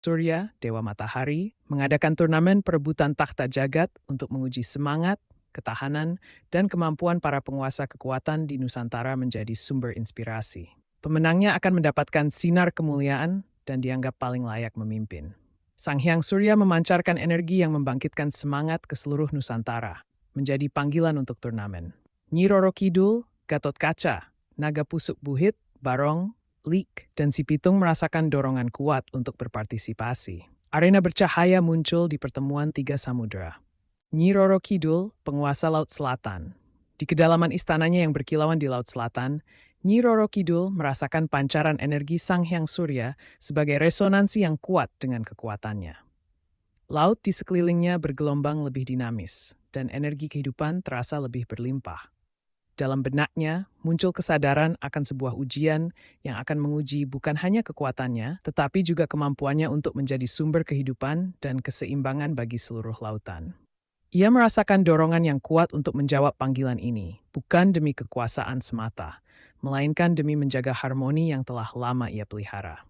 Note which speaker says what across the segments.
Speaker 1: Surya, Dewa Matahari, mengadakan turnamen perebutan takhta jagat untuk menguji semangat, ketahanan, dan kemampuan para penguasa kekuatan di Nusantara menjadi sumber inspirasi. Pemenangnya akan mendapatkan sinar kemuliaan dan dianggap paling layak memimpin. Sang Hyang Surya memancarkan energi yang membangkitkan semangat ke seluruh Nusantara, menjadi panggilan untuk turnamen. Nyi Roro Kidul, Gatot Kaca, Naga Pusuk Buhit, Barong, Lik, dan Si Pitung merasakan dorongan kuat untuk berpartisipasi. Arena bercahaya muncul di pertemuan tiga samudera. Nyi Roro Kidul, penguasa Laut Selatan. Di kedalaman istananya yang berkilauan di Laut Selatan, Nyi Roro Kidul merasakan pancaran energi Sang Hyang Surya sebagai resonansi yang kuat dengan kekuatannya. Laut di sekelilingnya bergelombang lebih dinamis, dan energi kehidupan terasa lebih berlimpah. Dalam benaknya, muncul kesadaran akan sebuah ujian yang akan menguji bukan hanya kekuatannya, tetapi juga kemampuannya untuk menjadi sumber kehidupan dan keseimbangan bagi seluruh lautan. Ia merasakan dorongan yang kuat untuk menjawab panggilan ini, bukan demi kekuasaan semata, melainkan demi menjaga harmoni yang telah lama ia pelihara.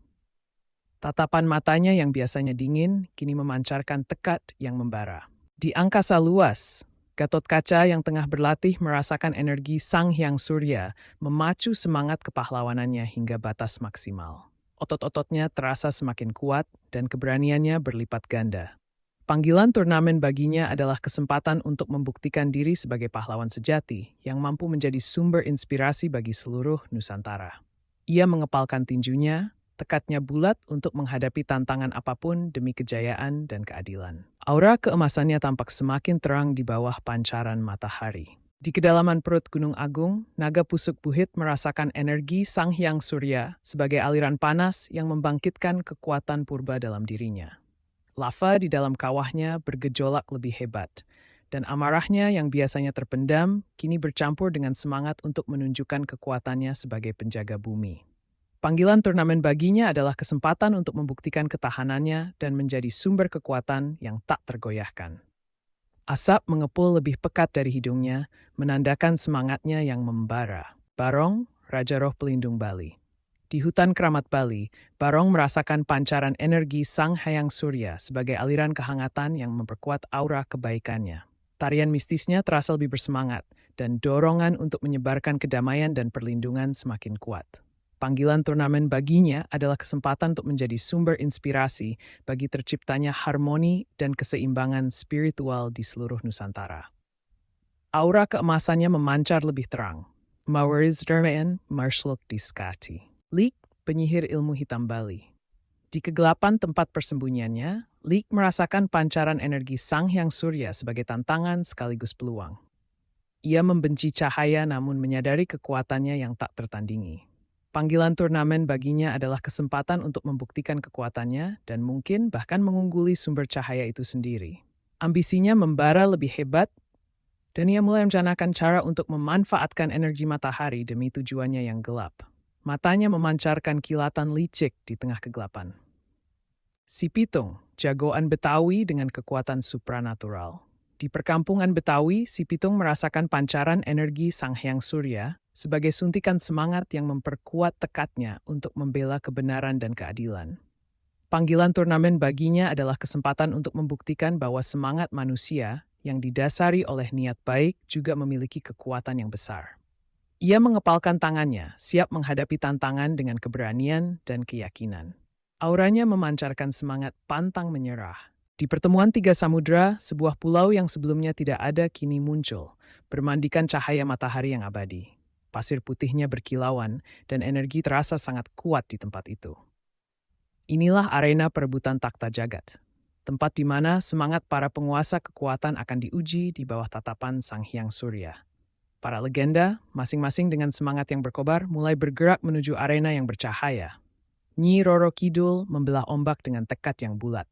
Speaker 1: Tatapan matanya yang biasanya dingin, kini memancarkan tekad yang membara. Di angkasa luas, Gatot Kaca yang tengah berlatih merasakan energi Sang Hyang Surya memacu semangat kepahlawanannya hingga batas maksimal. Otot-ototnya terasa semakin kuat dan keberaniannya berlipat ganda. Panggilan turnamen baginya adalah kesempatan untuk membuktikan diri sebagai pahlawan sejati yang mampu menjadi sumber inspirasi bagi seluruh Nusantara. Ia mengepalkan tinjunya, tekadnya bulat untuk menghadapi tantangan apapun demi kejayaan dan keadilan. Aura keemasannya tampak semakin terang di bawah pancaran matahari. Di kedalaman perut Gunung Agung, Naga Pusuk Buhit merasakan energi Sang Hyang Surya sebagai aliran panas yang membangkitkan kekuatan purba dalam dirinya. Lava di dalam kawahnya bergejolak lebih hebat, dan amarahnya yang biasanya terpendam kini bercampur dengan semangat untuk menunjukkan kekuatannya sebagai penjaga bumi. Panggilan turnamen baginya adalah kesempatan untuk membuktikan ketahanannya dan menjadi sumber kekuatan yang tak tergoyahkan. Asap mengepul lebih pekat dari hidungnya, menandakan semangatnya yang membara. Barong, Raja Roh Pelindung Bali. Di hutan Keramat Bali, Barong merasakan pancaran energi Sang Hyang Surya sebagai aliran kehangatan yang memperkuat aura kebaikannya. Tarian mistisnya terasa lebih bersemangat, dan dorongan untuk menyebarkan kedamaian dan perlindungan semakin kuat. Panggilan turnamen baginya adalah kesempatan untuk menjadi sumber inspirasi bagi terciptanya harmoni dan keseimbangan spiritual di seluruh Nusantara. Aura keemasannya memancar lebih terang. Mawariz Dermayan Marshlook Diskati. Lik, penyihir ilmu hitam Bali. Di kegelapan tempat persembunyiannya, Lik merasakan pancaran energi Sang Hyang Surya sebagai tantangan sekaligus peluang. Ia membenci cahaya namun menyadari kekuatannya yang tak tertandingi. Panggilan turnamen baginya adalah kesempatan untuk membuktikan kekuatannya dan mungkin bahkan mengungguli sumber cahaya itu sendiri. Ambisinya membara lebih hebat, dan ia mulai merencanakan cara untuk memanfaatkan energi matahari demi tujuannya yang gelap. Matanya memancarkan kilatan licik di tengah kegelapan. Si Pitung, jagoan Betawi dengan kekuatan supranatural. Di perkampungan Betawi, Si Pitung merasakan pancaran energi Sang Hyang Surya sebagai suntikan semangat yang memperkuat tekadnya untuk membela kebenaran dan keadilan. Panggilan turnamen baginya adalah kesempatan untuk membuktikan bahwa semangat manusia yang didasari oleh niat baik juga memiliki kekuatan yang besar. Ia mengepalkan tangannya, siap menghadapi tantangan dengan keberanian dan keyakinan. Auranya memancarkan semangat pantang menyerah. Di pertemuan tiga samudera, sebuah pulau yang sebelumnya tidak ada kini muncul, bermandikan cahaya matahari yang abadi. Pasir putihnya berkilauan, dan energi terasa sangat kuat di tempat itu. Inilah arena perebutan takhta jagat, tempat di mana semangat para penguasa kekuatan akan diuji di bawah tatapan Sang Hyang Surya. Para legenda, masing-masing dengan semangat yang berkobar, mulai bergerak menuju arena yang bercahaya. Nyi Roro Kidul membelah ombak dengan tekad yang bulat.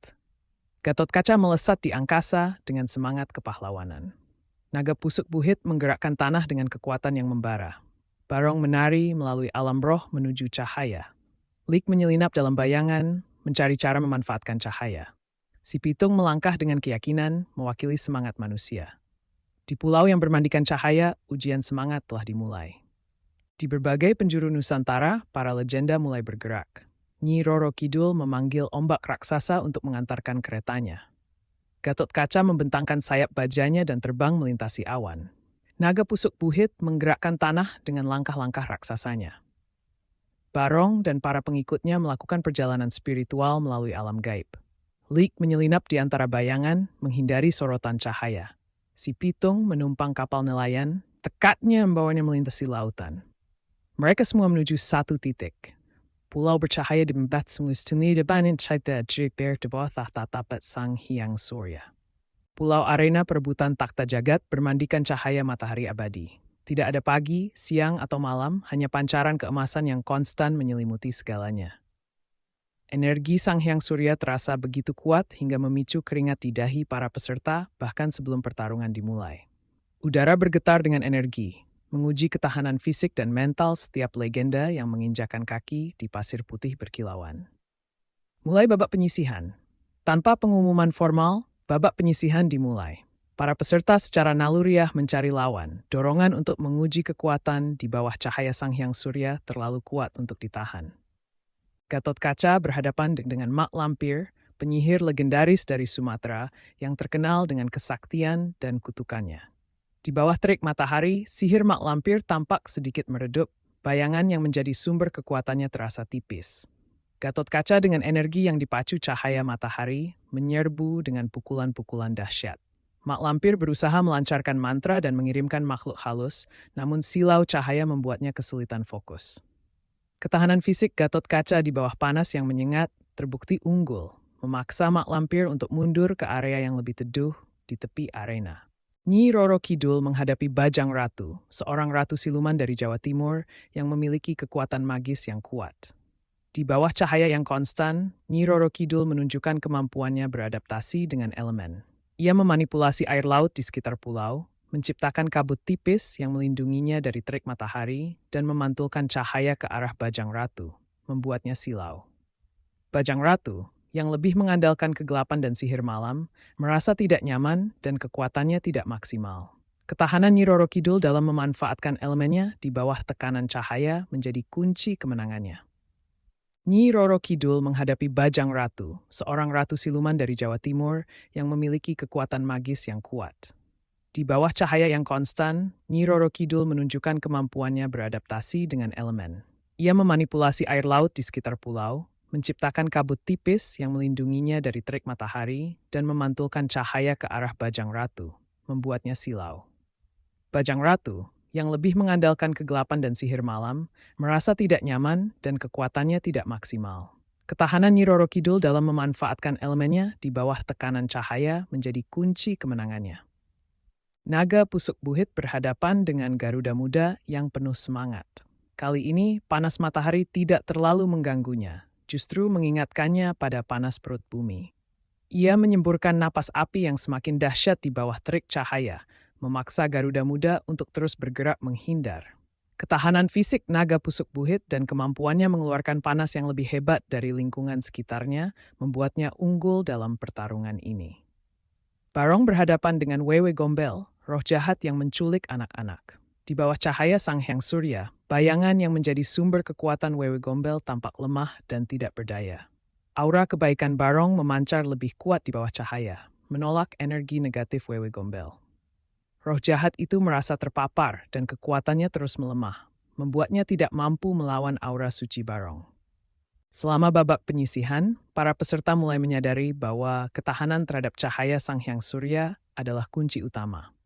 Speaker 1: Gatot Kaca melesat di angkasa dengan semangat kepahlawanan. Naga Pusuk Buhit menggerakkan tanah dengan kekuatan yang membara. Barong menari melalui alam roh menuju cahaya. Lik menyelinap dalam bayangan, mencari cara memanfaatkan cahaya. Si Pitung melangkah dengan keyakinan, mewakili semangat manusia. Di pulau yang bermandikan cahaya, ujian semangat telah dimulai. Di berbagai penjuru Nusantara, para legenda mulai bergerak. Nyi Roro Kidul memanggil ombak raksasa untuk mengantarkan keretanya. Gatot Kaca membentangkan sayap bajanya dan terbang melintasi awan. Naga Pusuk Buhit menggerakkan tanah dengan langkah-langkah raksasanya. Barong dan para pengikutnya melakukan perjalanan spiritual melalui alam gaib. Lik menyelinap di antara bayangan, menghindari sorotan cahaya. Si Pitung menumpang kapal nelayan, tekadnya membawanya melintasi lautan. Mereka semua menuju satu titik. Pulau bercahaya di empat semustini depanin cerita jiper di bawah tahta tapat Sang Hyang Surya. Pulau arena perebutan takhta jagat bermandikan cahaya matahari abadi. Tidak ada pagi, siang, atau malam, hanya pancaran keemasan yang konstan menyelimuti segalanya. Energi Sang Hyang Surya terasa begitu kuat hingga memicu keringat di dahi para peserta bahkan sebelum pertarungan dimulai. Udara bergetar dengan energi, menguji ketahanan fisik dan mental setiap legenda yang menginjakan kaki di pasir putih berkilauan. Mulai babak penyisihan. Tanpa pengumuman formal, babak penyisihan dimulai. Para peserta secara naluriah mencari lawan. Dorongan untuk menguji kekuatan di bawah cahaya Sang Hyang Surya terlalu kuat untuk ditahan. Gatot Kaca berhadapan dengan Mak Lampir, penyihir legendaris dari Sumatera yang terkenal dengan kesaktian dan kutukannya. Di bawah terik matahari, sihir Mak Lampir tampak sedikit meredup, bayangan yang menjadi sumber kekuatannya terasa tipis. Gatot Kaca dengan energi yang dipacu cahaya matahari menyerbu dengan pukulan-pukulan dahsyat. Mak Lampir berusaha melancarkan mantra dan mengirimkan makhluk halus, namun silau cahaya membuatnya kesulitan fokus. Ketahanan fisik Gatot Kaca di bawah panas yang menyengat terbukti unggul, memaksa Mak Lampir untuk mundur ke area yang lebih teduh di tepi arena. Nyi Roro Kidul menghadapi Bajang Ratu, seorang ratu siluman dari Jawa Timur yang memiliki kekuatan magis yang kuat. Di bawah cahaya yang konstan, Nyi Roro Kidul menunjukkan kemampuannya beradaptasi dengan elemen. Ia memanipulasi air laut di sekitar pulau, menciptakan kabut tipis yang melindunginya dari terik matahari, dan memantulkan cahaya ke arah Bajang Ratu, membuatnya silau. Bajang Ratu, yang lebih mengandalkan kegelapan dan sihir malam, merasa tidak nyaman dan kekuatannya tidak maksimal. Ketahanan Nyi Roro Kidul dalam memanfaatkan elemennya di bawah tekanan cahaya menjadi kunci kemenangannya. Nyi Roro Kidul menghadapi Bajang Ratu, seorang ratu siluman dari Jawa Timur yang memiliki kekuatan magis yang kuat. Di bawah cahaya yang konstan, Nyi Roro Kidul menunjukkan kemampuannya beradaptasi dengan elemen. Ia memanipulasi air laut di sekitar pulau, menciptakan kabut tipis yang melindunginya dari terik matahari, dan memantulkan cahaya ke arah Bajang Ratu, membuatnya silau. Bajang Ratu, yang lebih mengandalkan kegelapan dan sihir malam, merasa tidak nyaman dan kekuatannya tidak maksimal. Ketahanan Nyi Roro Kidul dalam memanfaatkan elemennya di bawah tekanan cahaya menjadi kunci kemenangannya. Naga Pusuk Buhit berhadapan dengan Garuda Muda yang penuh semangat. Kali ini, panas matahari tidak terlalu mengganggunya, justru mengingatkannya pada panas perut bumi. Ia menyemburkan napas api yang semakin dahsyat di bawah terik cahaya, memaksa Garuda Muda untuk terus bergerak menghindar. Ketahanan fisik Naga Pusuk Buhit dan kemampuannya mengeluarkan panas yang lebih hebat dari lingkungan sekitarnya membuatnya unggul dalam pertarungan ini. Barong berhadapan dengan Wewe Gombel, roh jahat yang menculik anak-anak. Di bawah cahaya Sang Hyang Surya, bayangan yang menjadi sumber kekuatan Wewe Gombel tampak lemah dan tidak berdaya. Aura kebaikan Barong memancar lebih kuat di bawah cahaya, menolak energi negatif Wewe Gombel. Roh jahat itu merasa terpapar dan kekuatannya terus melemah, membuatnya tidak mampu melawan aura suci Barong. Selama babak penyisihan, para peserta mulai menyadari bahwa ketahanan terhadap cahaya Sang Hyang Surya adalah kunci utama.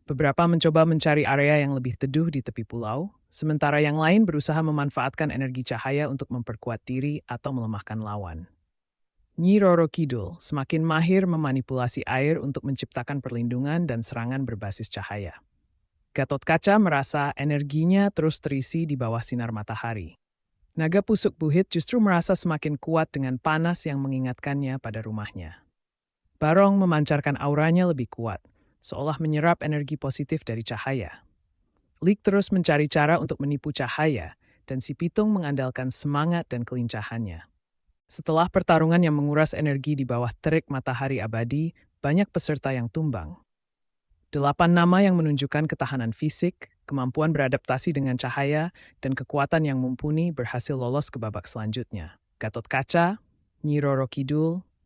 Speaker 1: Beberapa mencoba mencari area yang lebih teduh di tepi pulau, sementara yang lain berusaha memanfaatkan energi cahaya untuk memperkuat diri atau melemahkan lawan. Nyi Roro Kidul semakin mahir memanipulasi air untuk menciptakan perlindungan dan serangan berbasis cahaya. Gatot Kaca merasa energinya terus terisi di bawah sinar matahari. Naga Pusuk Buhit justru merasa semakin kuat dengan panas yang mengingatkannya pada rumahnya. Barong memancarkan auranya lebih kuat, seolah menyerap energi positif dari cahaya. Lik terus mencari cara untuk menipu cahaya, dan si Pitung mengandalkan semangat dan kelincahannya. Setelah pertarungan yang menguras energi di bawah terik matahari abadi, banyak peserta yang tumbang. 8 nama yang menunjukkan ketahanan fisik, kemampuan beradaptasi dengan cahaya, dan kekuatan yang mumpuni berhasil lolos ke babak selanjutnya. Gatot Kaca, Nyi Roro Kidul,